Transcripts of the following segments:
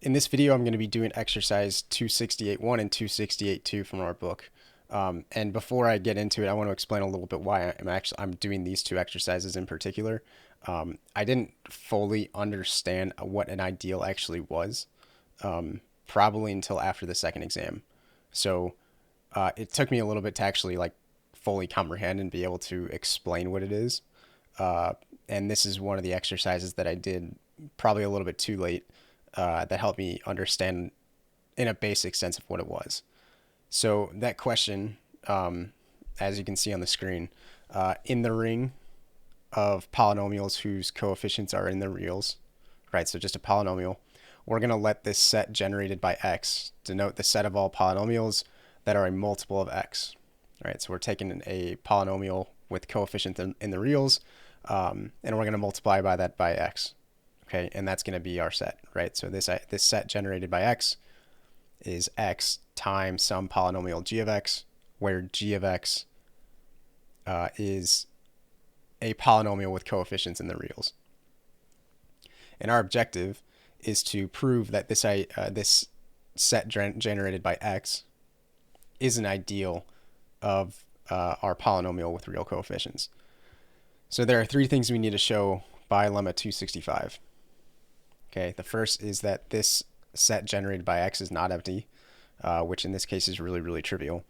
In this video, I'm going to be doing exercise 268.1 and 268.2 from our book. And before I get into it, I want to explain a little bit why I'm doing these two exercises in particular. I didn't fully understand what an ideal actually was, probably until after the second exam. So it took me a little bit to actually like fully comprehend and be able to explain what it is. And this is one of the exercises that I did probably a little bit too late, that helped me understand in a basic sense of what it was. So that question, as you can see on the screen, in the ring of polynomials whose coefficients are in the reals, right? So just a polynomial. We're going to let this set generated by x denote the set of all polynomials that are a multiple of x, right? So we're taking a polynomial with coefficients in the reals, and we're going to multiply by that by x. Okay, and that's going to be our set, right? So this set generated by x is x times some polynomial g of x, where g of x is a polynomial with coefficients in the reals. And our objective is to prove that this set generated by x is an ideal of our polynomial with real coefficients. So there are three things we need to show by lemma 265. Okay, the first is that this set generated by x is not empty, which in this case is really, really trivial.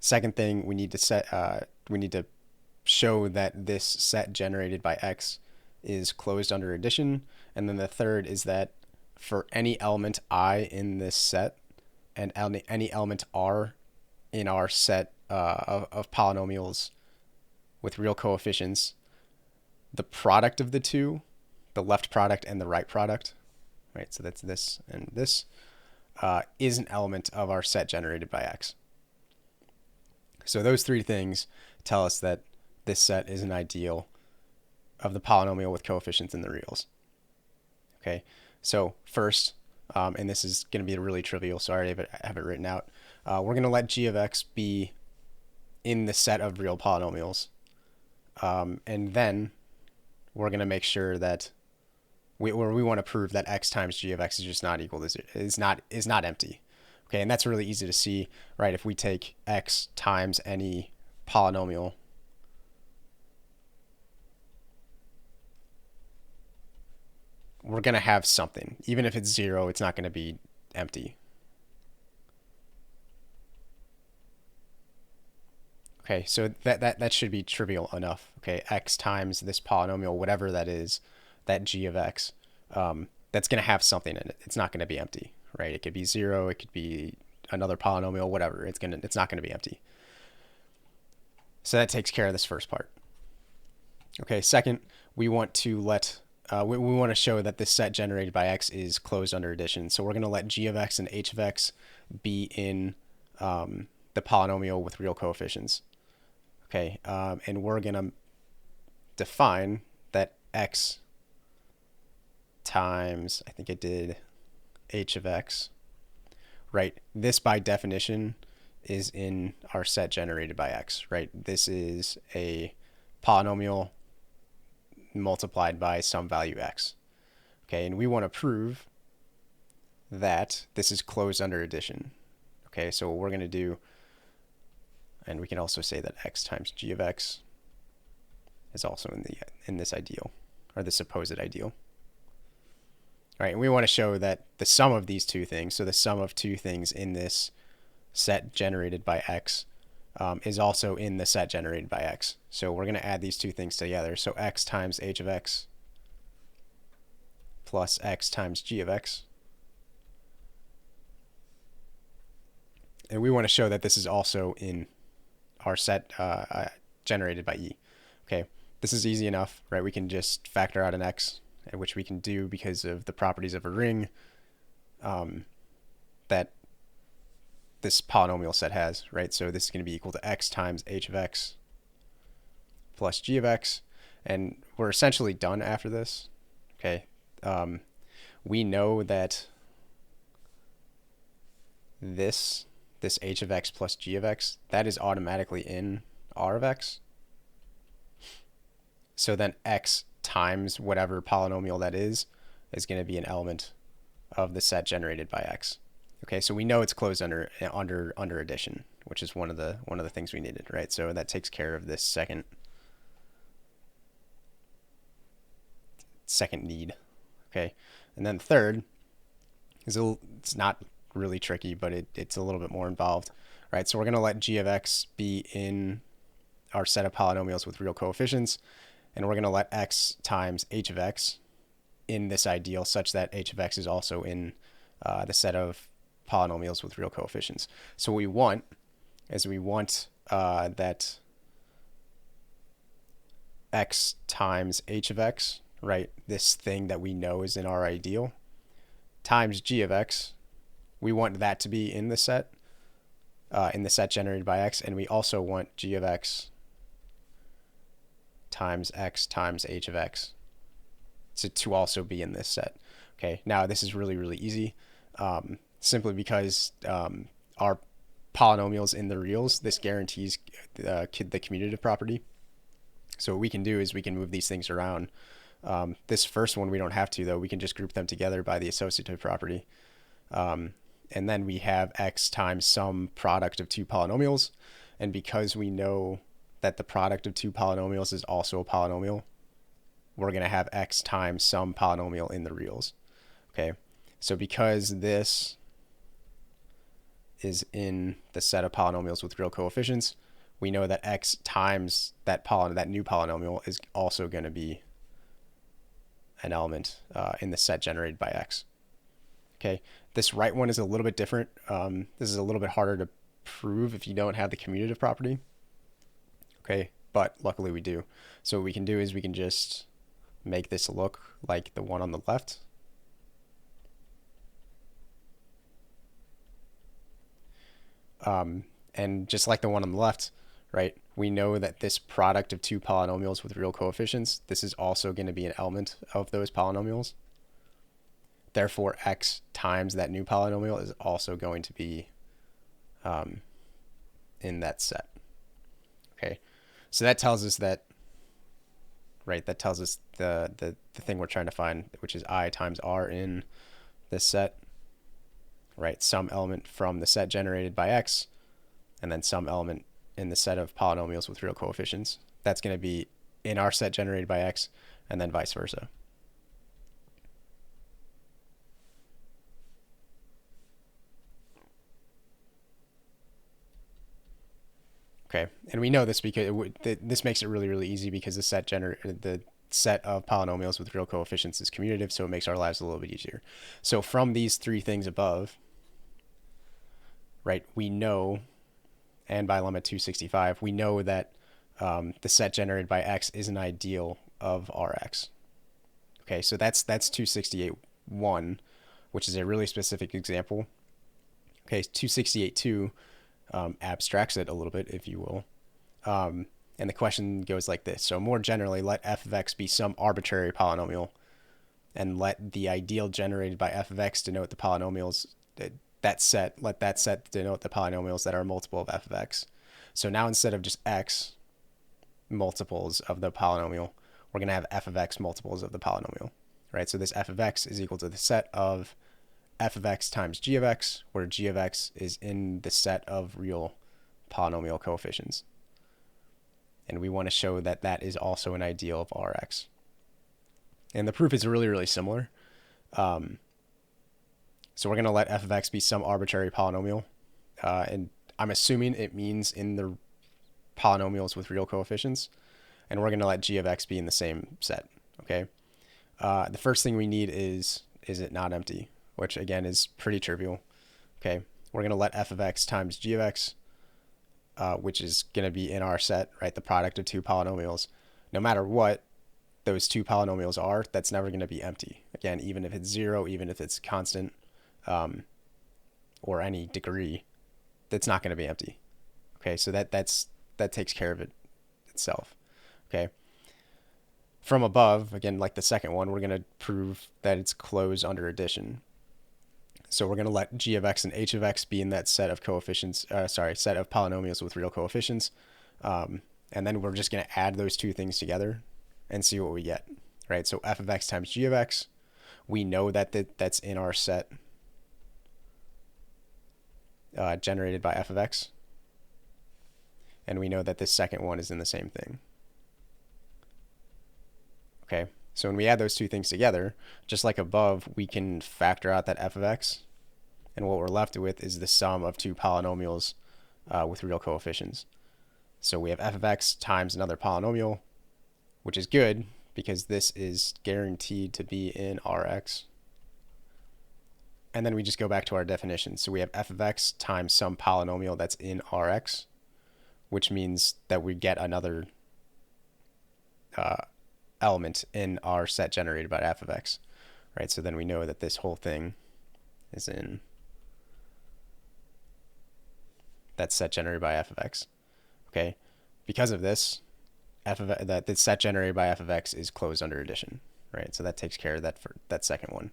Second thing, we need to show that this set generated by x is closed under addition. And then the third is that for any element I in this set and any element R in our set of polynomials with real coefficients, the product of the two, the left product and the right product, right? So that's this and this, is an element of our set generated by x. So those three things tell us that this set is an ideal of the polynomial with coefficients in the reals. Okay, so first, and this is going to be really trivial, so I already have it written out. We're going to let g of x be in the set of real polynomials, and then we're going to make sure that we want to prove that x times g of x is just not equal to is not empty. Okay, and that's really easy to see, right? If we take x times any polynomial, we're going to have something. Even if it's 0, it's not going to be empty. Okay, so that should be trivial enough. Okay, x times this polynomial, whatever that is, that g of x, that's going to have something in it. It's not going to be empty, right? It could be 0, it could be another polynomial, whatever. It's not going to be empty. So that takes care of this first part. Okay, second, we want to let we want to show that this set generated by x is closed under addition. So we're going to let g of x and h of x be in the polynomial with real coefficients. Okay, and we're going to define that x times, I think it did, h of x, right? This by definition is in our set generated by x, right? This is a polynomial multiplied by some value x. Okay, and we want to prove that this is closed under addition. Okay, so what we're going to do, and we can also say that x times g of x is also in this ideal, or the supposed ideal. All right, and we want to show that the sum of these two things, so the sum of two things in this set generated by x, is also in the set generated by x. So we're going to add these two things together. So x times h of x plus x times g of x. And we want to show that this is also in our set generated by e. Okay, this is easy enough, right? We can just factor out an x, which we can do because of the properties of a ring that this polynomial set has, right? So this is going to be equal to x times h of x plus g of x, and we're essentially done after this. Okay, we know that this h of x plus g of x, that is automatically in r of x. So then x times whatever polynomial that is going to be an element of the set generated by x. Okay, so we know it's closed under addition, which is one of the things we needed, right? So that takes care of this second need. Okay, and then third is it's not really tricky, but it's a little bit more involved, right? So we're going to let g of x be in our set of polynomials with real coefficients, and we're going to let x times h of x in this ideal such that h of x is also in the set of polynomials with real coefficients. So what we want is that x times h of x, right, this thing that we know is in our ideal, times g of x, we want that to be in the set generated by x, and we also want g of x times h of x to also be in this set. Okay, now this is really, really easy, simply because our polynomials in the reals, this guarantees the commutative property. So what we can do is we can move these things around. This first one we don't have to, though. We can just group them together by the associative property. And then we have x times some product of two polynomials. And because we know that the product of two polynomials is also a polynomial, we're going to have x times some polynomial in the reals. Okay, so because this is in the set of polynomials with real coefficients, we know that x times that new polynomial is also going to be an element in the set generated by x. Okay, this right one is a little bit different. This is a little bit harder to prove if you don't have the commutative property. Okay, but luckily we do. So what we can do is we can just make this look like the one on the left. And just like the one on the left, right, we know that this product of two polynomials with real coefficients, this is also going to be an element of those polynomials. Therefore, x times that new polynomial is also going to be in that set. Okay, so that tells us that, right, that tells us the thing we're trying to find, which is I times R in this set, right, some element from the set generated by x, and then some element in the set of polynomials with real coefficients. That's going to be in our set generated by x, and then vice versa. Okay, and we know this because this makes it really, really easy because the set of polynomials with real coefficients is commutative, so it makes our lives a little bit easier. So from these three things above, right, we know, and by lemma 265, we know that the set generated by x is an ideal of Rx. Okay, so that's 268.1, which is a really specific example. Okay, 268.2 abstracts it a little bit, if you will. And the question goes like this. So more generally, let f of x be some arbitrary polynomial, and let the ideal generated by f of x denote the polynomials, let that set denote the polynomials that are a multiple of f of x. So now instead of just x multiples of the polynomial, we're going to have f of x multiples of the polynomial, right? So this f of x is equal to the set of f of x times g of x, where g of x is in the set of real polynomial coefficients. And we want to show that that is also an ideal of Rx. And the proof is really, really similar. So we're going to let f of x be some arbitrary polynomial. And I'm assuming it means in the polynomials with real coefficients. And we're going to let g of x be in the same set. Okay. The first thing we need is it not empty, which again is pretty trivial. Okay. We're going to let f of x times g of x, which is going to be in our set, right? The product of two polynomials. No matter what those two polynomials are, that's never going to be empty. Again, even if it's 0, even if it's constant, or any degree, that's not going to be empty. Okay, so that takes care of it itself. Okay. From above, again, like the second one, we're going to prove that it's closed under addition. So we're going to let g of x and h of x be in that set of coefficients, set of polynomials with real coefficients. And then we're just going to add those two things together and see what we get, right? So f of x times g of x, we know that that's in our set generated by f of x. And we know that this second one is in the same thing. Okay, so when we add those two things together, just like above, we can factor out that f of x. And what we're left with is the sum of two polynomials with real coefficients. So we have f of x times another polynomial, which is good because this is guaranteed to be in Rx. And then we just go back to our definition. So we have f of x times some polynomial that's in Rx, which means that we get another element in our set generated by f of x, right? So then we know that this whole thing is in that set generated by f of x. Okay, because of this, that the set generated by f of x is closed under addition, right? So that takes care of that for that second one.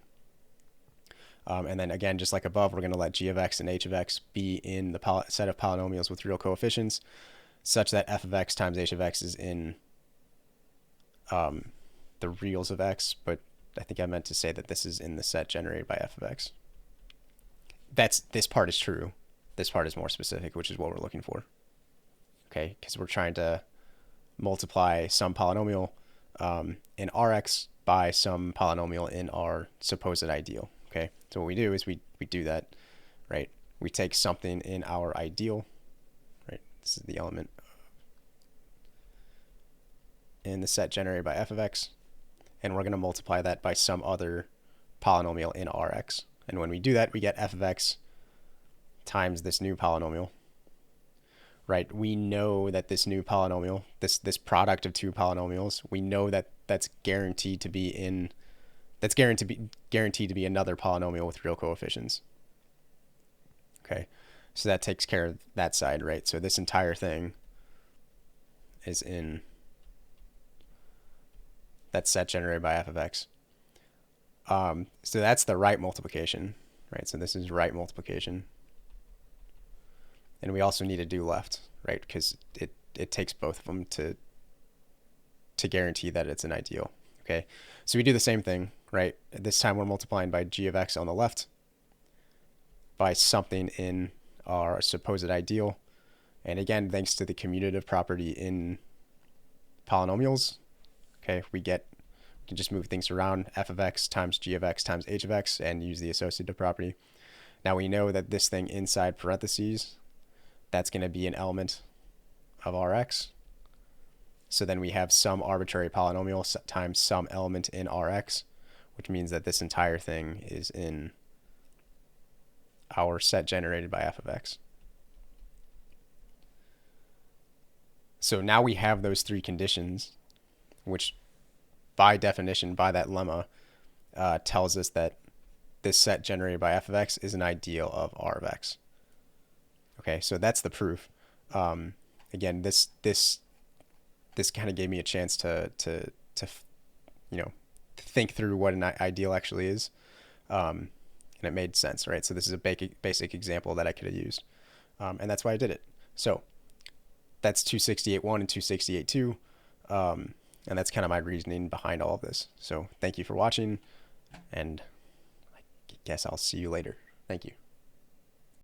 And then again, just like above, we're going to let g of x and h of x be in the set of polynomials with real coefficients, such that f of x times h of x is in the reals of x, but I think I meant to say that this is in the set generated by f of x. This part is true. This part is more specific, which is what we're looking for. Okay, because we're trying to multiply some polynomial in Rx by some polynomial in our supposed ideal. Okay, so what we do is we do that, right? We take something in our ideal, right? This is the element in the set generated by f of x, and we're going to multiply that by some other polynomial in Rx. And when we do that, we get f of x times this new polynomial, right? We know that this new polynomial, this product of two polynomials, we know that that's guaranteed to be another polynomial with real coefficients. Okay, so that takes care of that side, right? So this entire thing is in that set generated by f of x. So that's the right multiplication, right? So this is right multiplication. And we also need to do left, right? Because it takes both of them to guarantee that it's an ideal. Okay, so we do the same thing, right? This time we're multiplying by g of x on the left by something in our supposed ideal. And again, thanks to the commutative property in polynomials, okay, we can just move things around, f of x times g of x times h of x, and use the associative property. Now we know that this thing inside parentheses, that's going to be an element of Rx. So then we have some arbitrary polynomial times some element in Rx, which means that this entire thing is in our set generated by f of x. So now we have those three conditions, which by definition, by that lemma, tells us that this set generated by f of x is an ideal of R of x. Okay, so that's the proof. Again, this kind of gave me a chance to think through what an ideal actually is, and it made sense, right? So this is a basic example that I could have used, and that's why I did it. So that's 268.1 and 268.2, and that's kind of my reasoning behind all of this. So thank you for watching, and I guess I'll see you later. Thank you.